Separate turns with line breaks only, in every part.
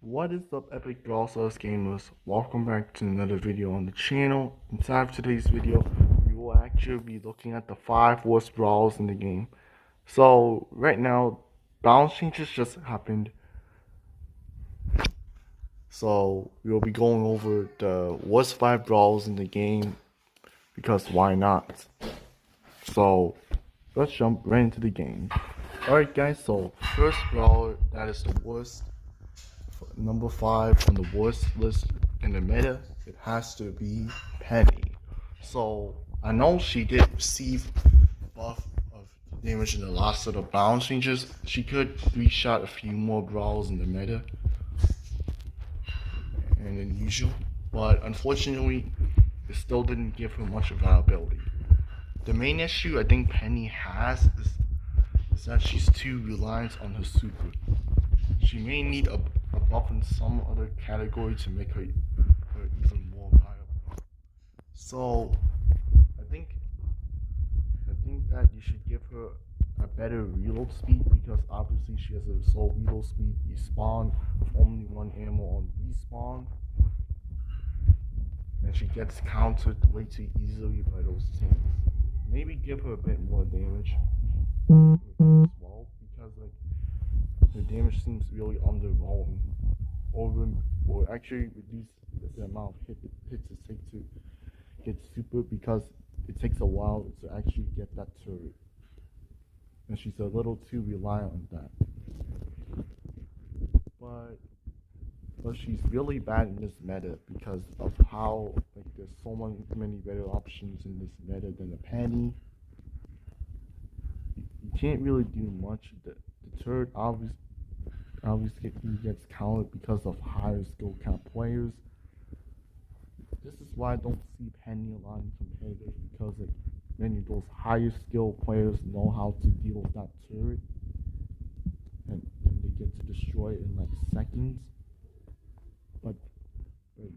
What is up, epic Brawlers gamers? Welcome back to another video on the channel. Inside of today's video, we will actually be looking at the 5 worst brawls in the game. So right now, balance changes just happened. So we'll be going over the worst 5 brawls in the game because why not? So let's jump right into the game. Alright guys, so first brawler that is the worst. Number 5 on the worst list in the meta, it has to be Penny. So I know she did receive buff of damage in the last of the balance changes. She could reshot a few more brawls in the meta and than usual, but unfortunately it still didn't give her much availability. The main issue I think Penny has is that she's too reliant on her super. She may need a buff in some other category to make her even more viable. So I think that you should give her a better reload speed, because obviously she has a slow reload speed. You spawn with only 1 ammo on respawn, and she gets countered way too easily by those tanks. Maybe give her a bit more damage as well, because the damage seems really underwhelming. Or actually reduce the amount of hits it takes to get super, because it takes a while to actually get that turret. And she's a little too reliant on that. But she's really bad in this meta because of how there's so many better options in this meta than a Penny. You can't really do much. The turret obviously gets counted because of higher skill count players. This is why I don't see Penny a lot in competitive, because many of those higher skill players know how to deal with that turret, and they get to destroy it in seconds. But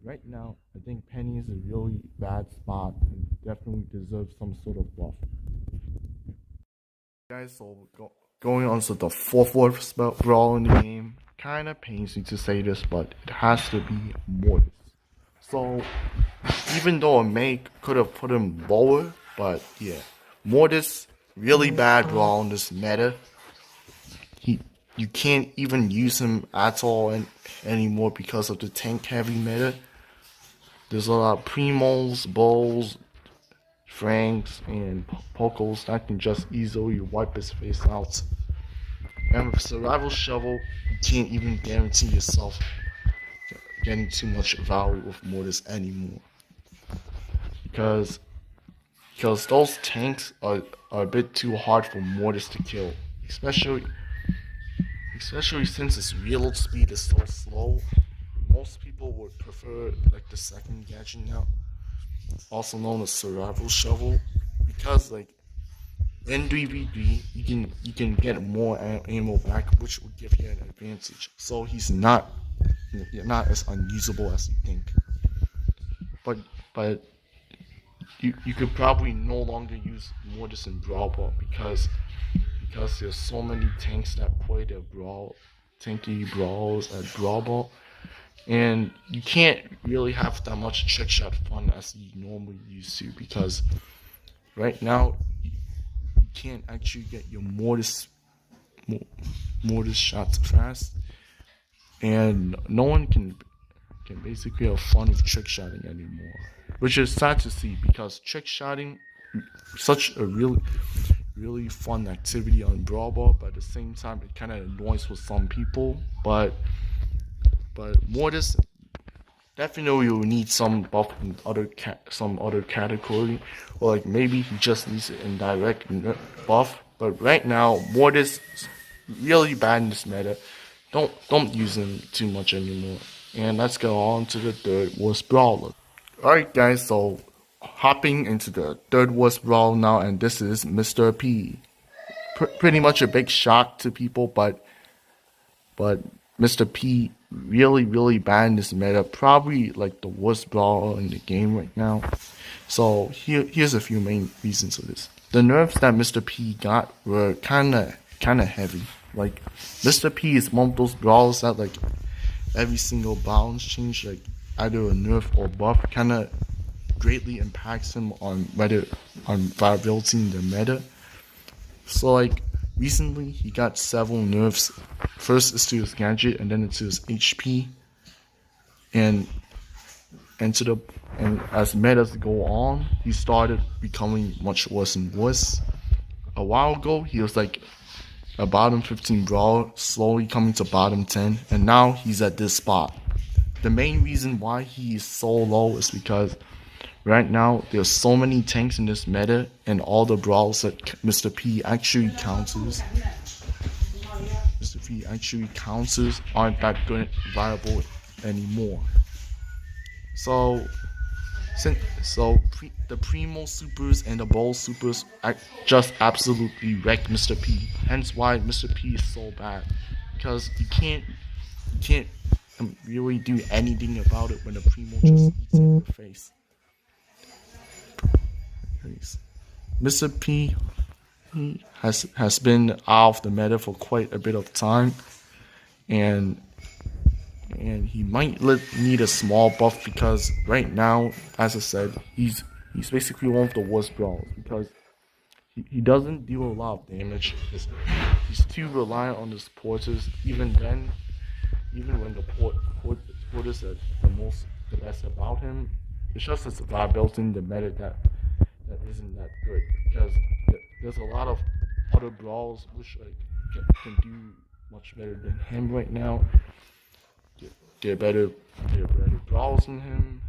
right now, I think Penny is a really bad spot and definitely deserves some sort of buff. Guys, so going on to the fourth worst brawl in the game. Kinda pains me to say this, but it has to be Mortis. So even though a May could have put him lower, but yeah, Mortis really bad brawl in this meta. You can't even use him at all anymore because of the tank heavy meta. There's a lot of Primos, Bulls, Franks, and Pokos that can just easily wipe his face out. And with Survival Shovel, you can't even guarantee yourself getting too much value with Mortis anymore. Because those tanks are a bit too hard for Mortis to kill. Especially since its reload speed is so slow. Most people would prefer the second gadget now, also known as Survival Shovel, because in 3v3 you can get more ammo back, which would give you an advantage. So he's not as unusable as you think. But you could probably no longer use Mortis in Brawl Ball because there's so many tanks that play their tanky brawls at Brawl Ball, and you can't really have that much trick shot fun as you normally used to, because right now you can't actually get your Mortis shots fast, and no one can basically have fun with trick shotting anymore, which is sad to see, because trick shotting such a really fun activity on Brawl Ball, but at the same time it kind of annoys with some people. But Mortis definitely will need some buff in some other category, or maybe he just needs an indirect buff. But right now, Mortis is really bad in this meta. Don't use him too much anymore. And let's go on to the third worst brawler. Alright guys, so hopping into the third worst brawl now, and this is Mr. P. Pretty much a big shock to people, but Mr. P really bad in this meta. Probably the worst brawler in the game right now. So here's a few main reasons for this. The nerfs that Mr. P got were kinda heavy. Mr. P is one of those brawlers that every single balance change, like either a nerf or buff, kind of greatly impacts him on viability in the meta. So like recently he got several nerfs. First is to his gadget, and then it's to his HP, and as metas go on, he started becoming much worse and worse. A while ago, he was like a bottom 15 brawler, slowly coming to bottom 10, and now he's at this spot. The main reason why he is so low is because right now there's so many tanks in this meta, and all the brawls that Mr. P actually counters aren't that good viable anymore. So the Primo supers and the Brawl supers just absolutely wreck Mr. P. Hence why Mr. P is so bad, because you can't really do anything about it when the Primo just eats in your face. Mr. P has been out of the meta for quite a bit of time, and he might need a small buff, because right now, as I said, he's basically one of the worst brawlers, because he doesn't deal a lot of damage. He's too reliant on his porters. Even when the porters are the best about him, it's just his viability in the meta that isn't that good, because there's a lot of other brawlers which can do much better than him right now. They're better brawls than him,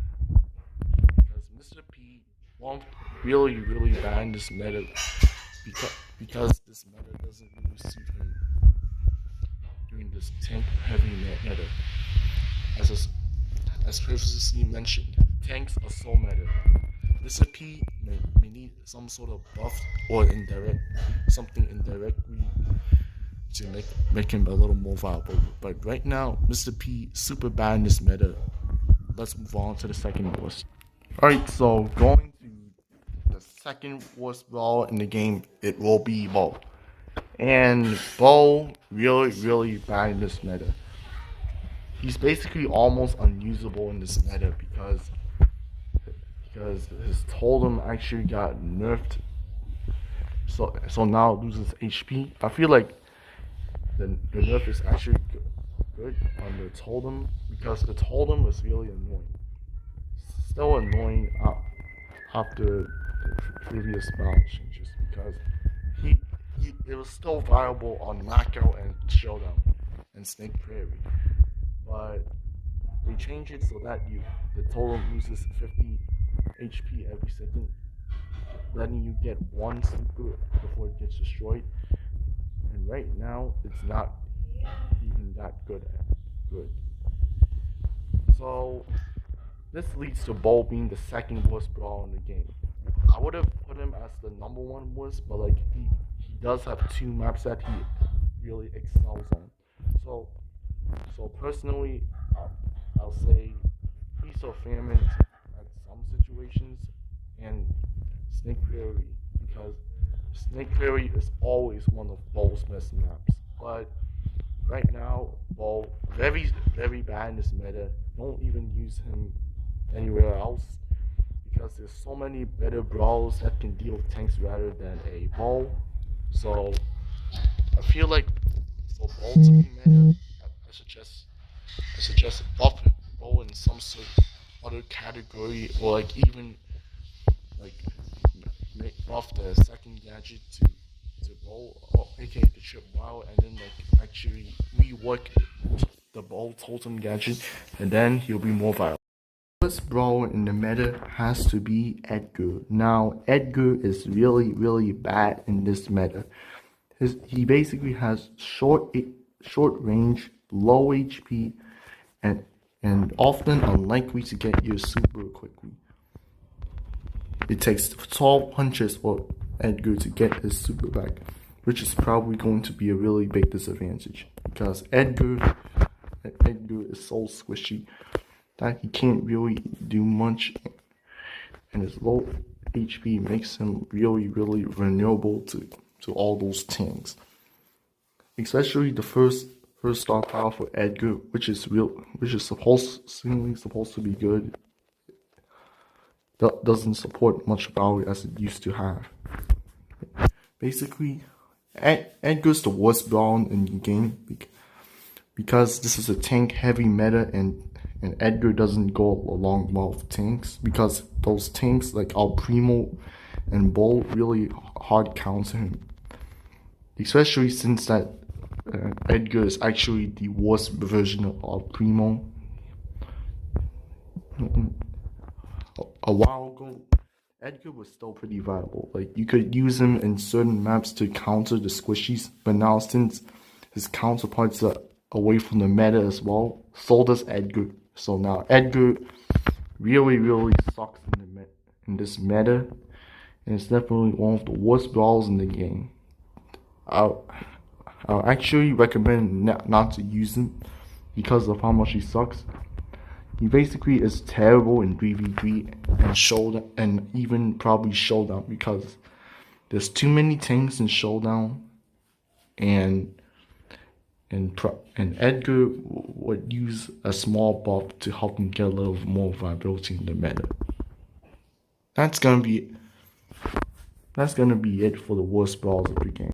because Mr. P won't really bad in this meta, because this meta doesn't really suit him doing this tank heavy meta. As previously mentioned, tanks are so meta. Mr. P may need some sort of buff or something indirectly to make him a little more viable. But right now, Mr. P super bad in this meta. Let's move on to the second worst. Alright, so going to the second worst brawl in the game, it will be Bo. And Bo really bad in this meta. He's basically almost unusable in this meta because his totem actually got nerfed. So now it loses HP. I feel like the nerf is actually good on the totem, because the totem was really annoying. Still annoying after the previous balance changes, because it was still viable on Knockout and Showdown and Snake Prairie, but they changed it so that the totem loses 50 HP every second, letting you get one super before it gets destroyed. And right now, it's not even that good. So this leads to Bo being the second worst brawler in the game. I would have put him as the number one worst, but like he does have two maps that he really excels on. So personally, I'll say Feast or Famine at some situations, and Snake Prairie, because Snake Prairie is always one of Bo's best maps. But right now, Bo very bad in this meta. Don't even use him anywhere else, because there's so many better brawlers that can deal with tanks rather than a Bo. So I feel like for Bo to be meta, I suggest buff Bo in some sort of other category, or like even like buff the second gadget to Bo, or aka the trip wow, and then like actually rework the Bo totem gadget, and then he'll be more viable. First brawler in the meta has to be Edgar. Now Edgar is really bad in this meta. He basically has short range, low HP, and often unlikely to get you super quickly. It takes 12 punches for Edgar to get his super back, which is probably going to be a really big disadvantage, because Edgar is so squishy that he can't really do much, and his low HP makes him really vulnerable to all those tanks. Especially the first First star power for Edgar, which is seemingly supposed to be good. That doesn't support much value as it used to have. Basically, Edgar's the worst brawl in the game because this is a tank heavy meta, and Edgar doesn't go along well with tanks because those tanks like Al Primo and Bull really hard counter him. Especially since that Edgar is actually the worst version of Al Primo. A while ago, Edgar was still pretty viable. Like, you could use him in certain maps to counter the squishies, but now since his counterparts are away from the meta as well, so does Edgar. So now Edgar really sucks in this meta, and it's definitely one of the worst brawls in the game. I'll actually recommend not to use him because of how much he sucks. He basically is terrible in 3v3 and showdown, and even probably showdown, because there's too many tanks in showdown, and Edgar would use a small buff to help him get a little more viability in the meta. That's gonna be it for the worst brawls of the game.